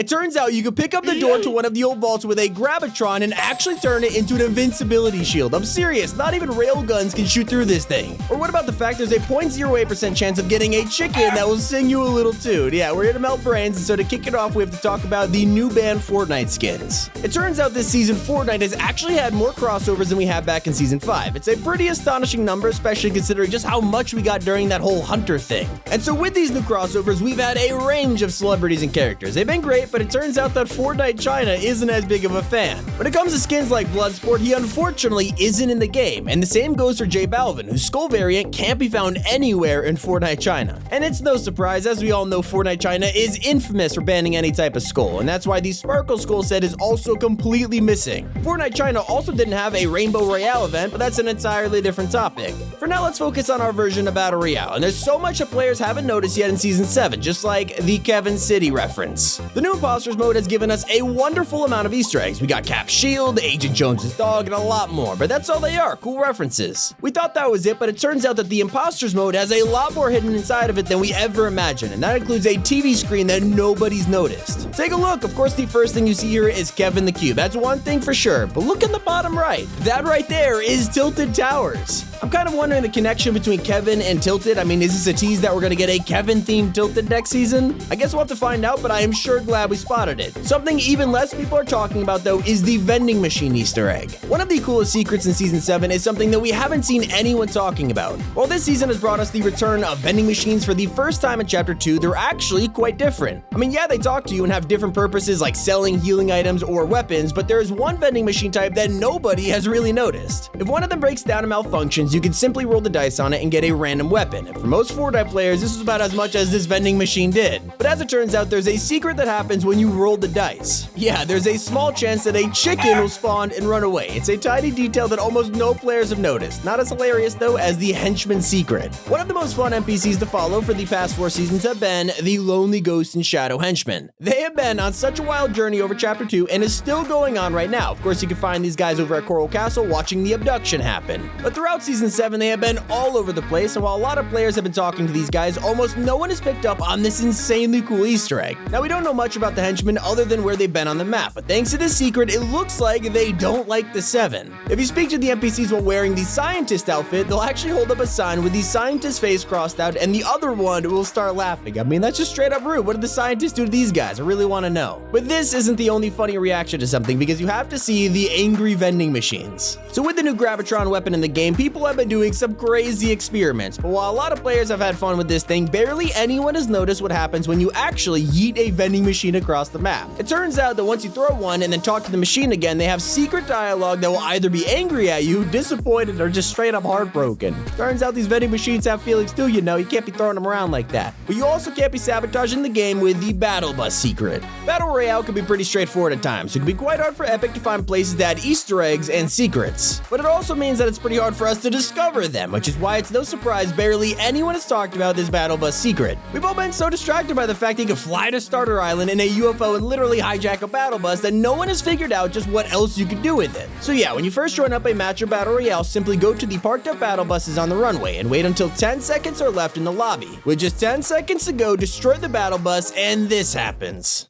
It turns out you can pick up the door to one of the old vaults with a Grabatron and actually turn it into an invincibility shield. I'm serious, not even railguns can shoot through this thing. Or what about the fact there's a 0.08% chance of getting a chicken that will sing you a little tune? Yeah, we're here to melt brains, and so to kick it off, we have to talk about the new banned Fortnite skins. It turns out this season, Fortnite has actually had more crossovers than we had back in Season 5. It's a pretty astonishing number, especially considering just how much we got during that whole Hunter thing. And so with these new crossovers, we've had a range of celebrities and characters. They've been great, but it turns out that Fortnite China isn't as big of a fan. When it comes to skins like Bloodsport, he unfortunately isn't in the game, and the same goes for J Balvin, whose skull variant can't be found anywhere in Fortnite China. And it's no surprise, as we all know, Fortnite China is infamous for banning any type of skull, and that's why the Sparkle Skull set is also completely missing. Fortnite China also didn't have a Rainbow Royale event, but that's an entirely different topic. For now, let's focus on our version of Battle Royale, and there's so much that players haven't noticed yet in Season 7, just like the Kevin City reference. The new Imposters Mode has given us a wonderful amount of Easter eggs. We got Cap's shield, Agent Jones's dog, and a lot more, but that's all they are, cool references. We thought that was it, but it turns out that the Imposters Mode has a lot more hidden inside of it than we ever imagined, and that includes a TV screen that nobody's noticed. Take a look. Of course, the first thing you see here is Kevin the Cube. That's one thing for sure, but look in the bottom right. That right there is Tilted Towers. I'm kind of wondering the connection between Kevin and Tilted. I mean, is this a tease that we're going to get a Kevin-themed Tilted next season? I guess we'll have to find out, but I am sure glad we spotted it. Something even less people are talking about, though, is the vending machine Easter egg. One of the coolest secrets in Season 7 is something that we haven't seen anyone talking about. While this season has brought us the return of vending machines for the first time in Chapter 2, they're actually quite different. I mean, yeah, they talk to you and have different purposes like selling healing items or weapons, but there is one vending machine type that nobody has really noticed. If one of them breaks down and malfunctions, you can simply roll the dice on it and get a random weapon. And for most Fortnite players, this is about as much as this vending machine did. But as it turns out, there's a secret that happens when you roll the dice. Yeah, there's a small chance that a chicken will spawn and run away. It's a tiny detail that almost no players have noticed. Not as hilarious, though, as the Henchman Secret. One of the most fun NPCs to follow for the past 4 seasons have been the Lonely Ghost and Shadow Henchmen. They have been on such a wild journey over Chapter 2 and is still going on right now. Of course, you can find these guys over at Coral Castle watching the abduction happen. But throughout Season 7, they have been all over the place, and while a lot of players have been talking to these guys, almost no one has picked up on this insanely cool Easter egg. Now, we don't know much about the henchmen other than where they've been on the map, but thanks to this secret, it looks like they don't like the 7. If you speak to the NPCs while wearing the scientist outfit, they'll actually hold up a sign with the scientist face crossed out, and the other one will start laughing. I mean, that's just straight up rude. What did the scientists do to these guys? I really want to know. But this isn't the only funny reaction to something, because you have to see the angry vending machines. So with the new Gravatron weapon in the game, people have been doing some crazy experiments, but while a lot of players have had fun with this thing, barely anyone has noticed what happens when you actually yeet a vending machine across the map. It turns out that once you throw one and then talk to the machine again, they have secret dialogue that will either be angry at you, disappointed, or just straight up heartbroken. Turns out these vending machines have feelings too, you know. You can't be throwing them around like that. But you also can't be sabotaging the game with the Battle Bus secret. Battle Royale can be pretty straightforward at times, so it can be quite hard for Epic to find places that add Easter eggs and secrets. But it also means that it's pretty hard for us to discover them, which is why it's no surprise barely anyone has talked about this Battle Bus secret. We've all been so distracted by the fact that you can fly to Starter Island in a UFO and literally hijack a battle bus that no one has figured out just what else you can do with it. So yeah, when you first join up a match or Battle Royale, simply go to the parked up battle buses on the runway and wait until 10 seconds are left in the lobby. With just 10 seconds to go, destroy the battle bus, and this happens.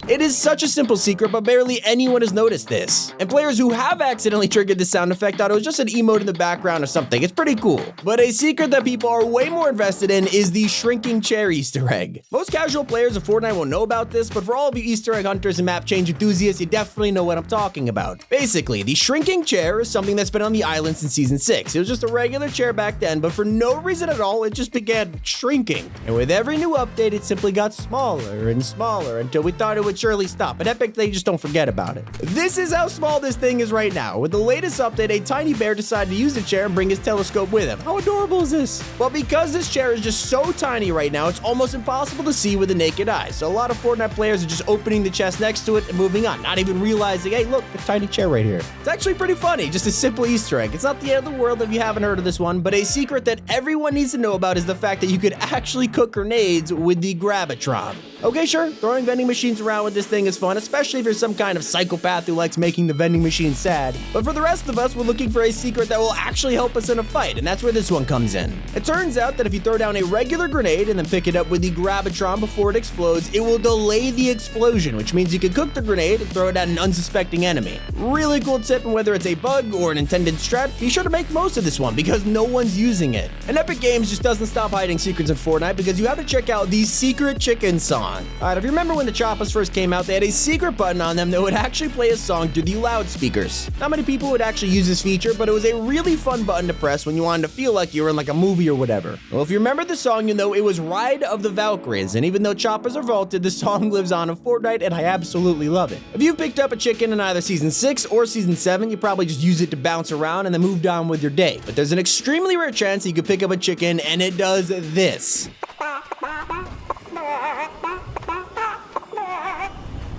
It is such a simple secret, but barely anyone has noticed this. And players who have accidentally triggered this sound effect thought it was just an emote in the background or something. It's pretty cool. But a secret that people are way more invested in is the shrinking chair Easter egg. Most casual players of Fortnite won't know about this, but for all of you Easter egg hunters and map change enthusiasts, you definitely know what I'm talking about. Basically, the shrinking chair is something that's been on the island since Season 6. It was just a regular chair back then, but for no reason at all, it just began shrinking. And with every new update, it simply got smaller and smaller until we thought it would surely stop. But Epic, they just don't forget about it. This is how small this thing is right now. With the latest update, a tiny bear decided to use the chair and bring his telescope with him. How adorable is this? Well, because this chair is just so tiny right now, it's almost impossible to see with the naked eye. So a lot of Fortnite players are just opening the chest next to it and moving on, not even realizing, hey, look, a tiny chair right here. It's actually pretty funny, just a simple Easter egg. It's not the end of the world if you haven't heard of this one, but a secret that everyone needs to know about is the fact that you could actually cook grenades with the Gravatron. Okay, sure, throwing vending machines around with this thing is fun, especially if you're some kind of psychopath who likes making the vending machine sad. But for the rest of us, we're looking for a secret that will actually help us in a fight, and that's where this one comes in. It turns out that if you throw down a regular grenade and then pick it up with the Grabitron before it explodes, it will delay the explosion, which means you can cook the grenade and throw it at an unsuspecting enemy. Really cool tip, and whether it's a bug or an intended strat, be sure to make most of this one because no one's using it. And Epic Games just doesn't stop hiding secrets in Fortnite because you have to check out the Secret Chicken song. Alright, if you remember when the Choppas first came out, they had a secret button on them that would actually play a song through the loudspeakers. Not many people would actually use this feature, but it was a really fun button to press when you wanted to feel like you were in like a movie or whatever. Well, if you remember the song, you know it was Ride of the Valkyries, and even though Choppas are vaulted, the song lives on in Fortnite, and I absolutely love it. If you've picked up a chicken in either Season 6 or Season 7, you probably just use it to bounce around and then moved on with your day. But there's an extremely rare chance that you could pick up a chicken and it does this.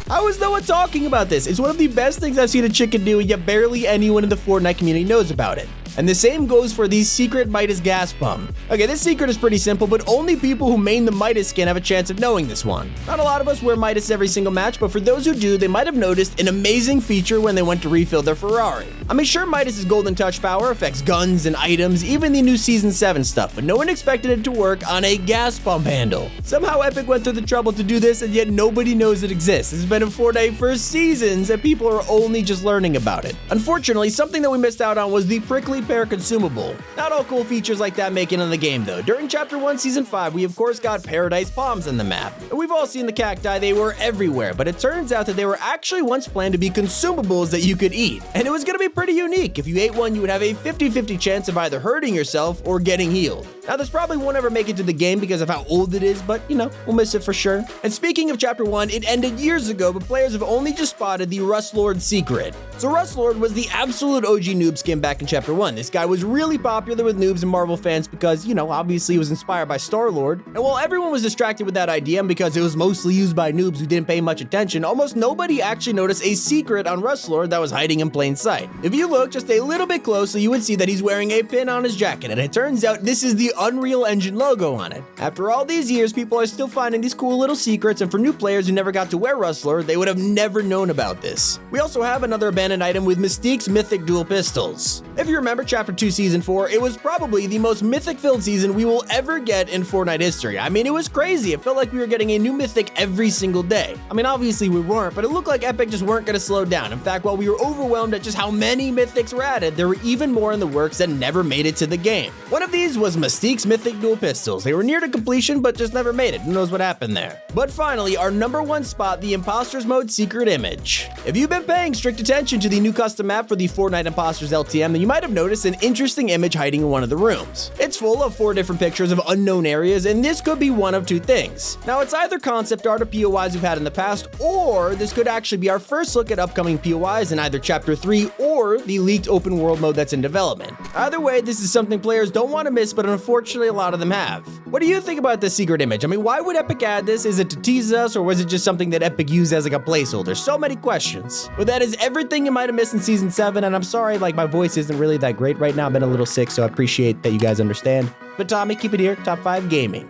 How is no one talking about this? It's one of the best things I've seen a chicken do, and yet barely anyone in the Fortnite community knows about it. And the same goes for the secret Midas gas pump. Okay, this secret is pretty simple, but only people who main the Midas skin have a chance of knowing this one. Not a lot of us wear Midas every single match, but for those who do, they might have noticed an amazing feature when they went to refill their Ferrari. I mean, sure, Midas' golden touch power affects guns and items, even the new Season 7 stuff, but no one expected it to work on a gas pump handle. Somehow Epic went through the trouble to do this, and yet nobody knows it exists. It's been in Fortnite for seasons, and people are only just learning about it. Unfortunately, something that we missed out on was the prickly pear consumable. Not all cool features like that make it in the game though. During Chapter 1 Season 5, we of course got paradise palms in the map. And we've all seen the cacti, they were everywhere, but it turns out that they were actually once planned to be consumables that you could eat. And it was gonna be pretty unique. If you ate one, you would have a 50-50 chance of either hurting yourself or getting healed. Now this probably won't ever make it to the game because of how old it is, but you know, we'll miss it for sure. And speaking of Chapter 1, it ended years ago, but players have only just spotted the Rustler secret. So Rustler was the absolute OG noob skin back in Chapter 1. This guy was really popular with noobs and Marvel fans because, you know, obviously he was inspired by Star-Lord. And while everyone was distracted with that idea, and because it was mostly used by noobs who didn't pay much attention, almost nobody actually noticed a secret on Rustler that was hiding in plain sight. If you look just a little bit closely, you would see that he's wearing a pin on his jacket, and it turns out this is the Unreal Engine logo on it. After all these years, people are still finding these cool little secrets, and for new players who never got to wear Rustler, they would have never known about this. We also have another abandoned item with Mystique's mythic dual pistols. If you remember Chapter 2 Season 4, it was probably the most mythic-filled season we will ever get in Fortnite history. I mean, it was crazy. It felt like we were getting a new mythic every single day. I mean, obviously we weren't, but it looked like Epic just weren't gonna slow down. In fact, while we were overwhelmed at just how many mythics were added, there were even more in the works that never made it to the game. One of these was Mystique's mythic dual pistols. They were near to completion, but just never made it. Who knows what happened there? But finally, our #1 spot, the Imposters Mode secret image. If you've been paying strict attention to the new custom map for the Fortnite Imposters LTM, then you might have noticed an interesting image hiding in one of the rooms. It's full of 4 different pictures of unknown areas, and this could be one of 2 things. Now, it's either concept art or POIs we've had in the past, or this could actually be our first look at upcoming POIs in either Chapter 3 or the leaked open world mode that's in development. Either way, this is something players don't want to miss, but unfortunately a lot of them have. What do you think about this secret image? I mean, why would Epic add this? Is it to tease us, or was it just something that Epic used as like a placeholder? So many questions. But that is everything you might have missed in Season 7, and I'm sorry, like my voice isn't really that great right now. I've been a little sick, so I appreciate that you guys understand. But Tommy, keep it here, Top 5 Gaming.